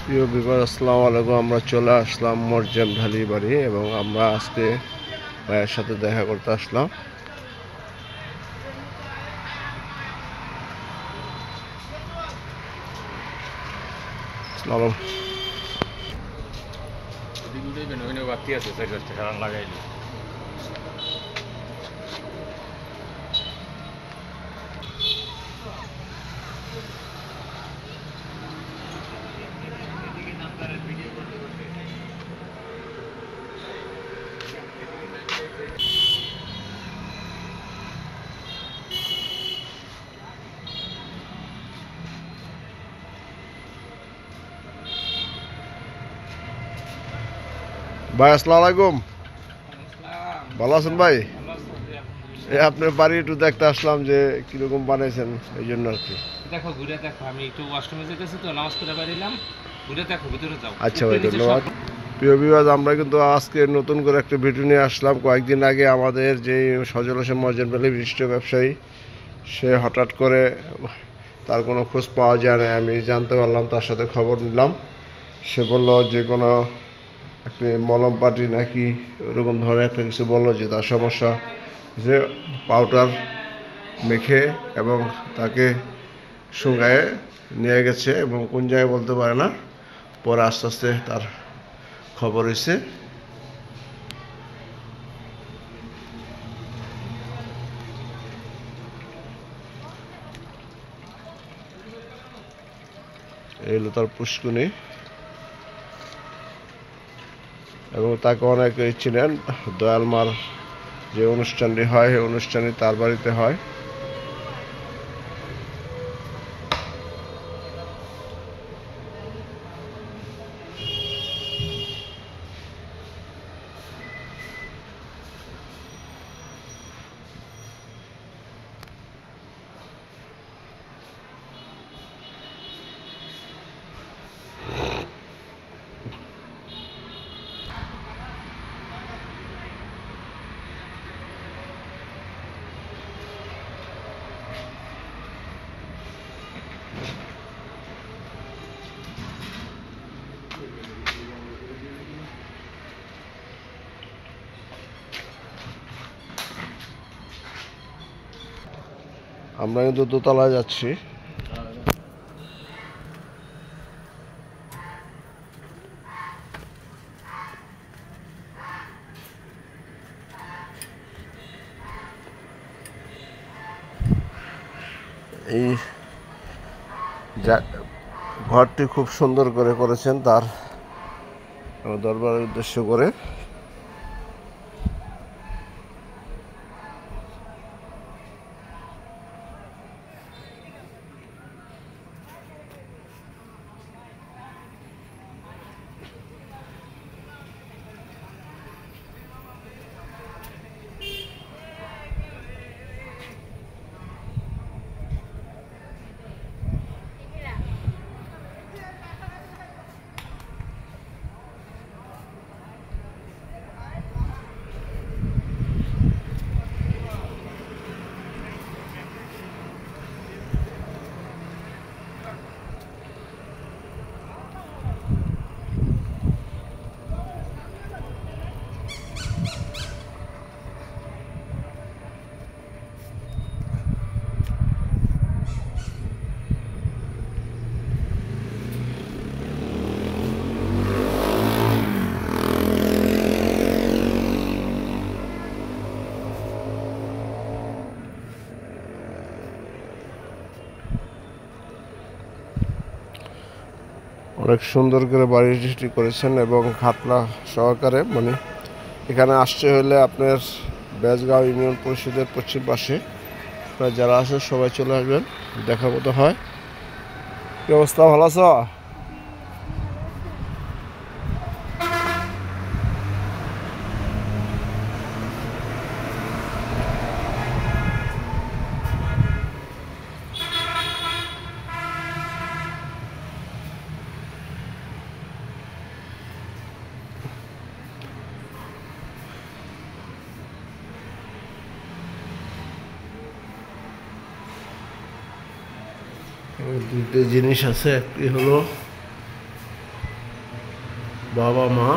প্রিয় বিভাগ আসসালামু আলাইকুম। আমরা চলে আসলাম মরজান ঢালি বাড়ি এবং আমরা আজকে ভাইয়ের সাথে দেখা করতে আসলাম। আসসালামু ভাই, আসসালামু আলাইকুম। ভালো আছেন ভাই? এই আপনার বাড়ি একটু দেখতে আসলাম যে কিরকম বানাইছেন, এই জন্য আর কি। দেখো ঘুরে দেখো, আমি একটু ওয়াশরুমে যেতেছি তো, নামাজ পড়ে বেরিলাম। ঘুরে দেখো, ভিতরে যাও। আচ্ছা ভাই, ধন্যবাদ। প্রিয় বিভাগ, আমরা কিন্তু আজকে নতুন করে একটা ভিডিও নিয়ে আসলাম। কয়েকদিন আগে আমাদের যে সজল হোসেন মরজান ভ্যালি বিশিষ্ট ব্যবসায়ী, সে হঠাৎ করে তার কোনো খোঁজ পাওয়া যায় না। আমি জানতে পারলাম, তার সাথে খবর নিলাম। সে বলল যে কোনো একটি মলম পাটি নাকি ওরকম ধরনের একটা কিছু বললো, যে তার সমস্যা যে পাউডার মেখে এবং তাকে শুকায়ে নিয়ে গেছে এবং কোন জায়গায় বলতে পারে না। পরে আস্তে আস্তে তার খবর হয়েছে। এই হলো তার পুষ্কুনি এবং তাকে অনেকে ছিলেন। দয়াল মার যে অনুষ্ঠানটি হয়, সেই অনুষ্ঠানটি তার বাড়িতে হয়। আমরা কিন্তু দোতলায় যাচ্ছি। এই ঘরটি খুব সুন্দর করে করেছেন তার দরবারের উদ্দেশ্য করে। অনেক সুন্দর করে বাড়িটি করেছেন এবং খাতলা সহকারে। মানে এখানে আসতে হলে আপনার বেজগাঁও ইউনিয়ন পরিষদের পশ্চিম পাশে যারা আছে সবাই চলে আসবেন, দেখার মতো হয়। কি অবস্থা, ভালো আছো? দুইটা জিনিস আছে, একটি হলো বাবা মা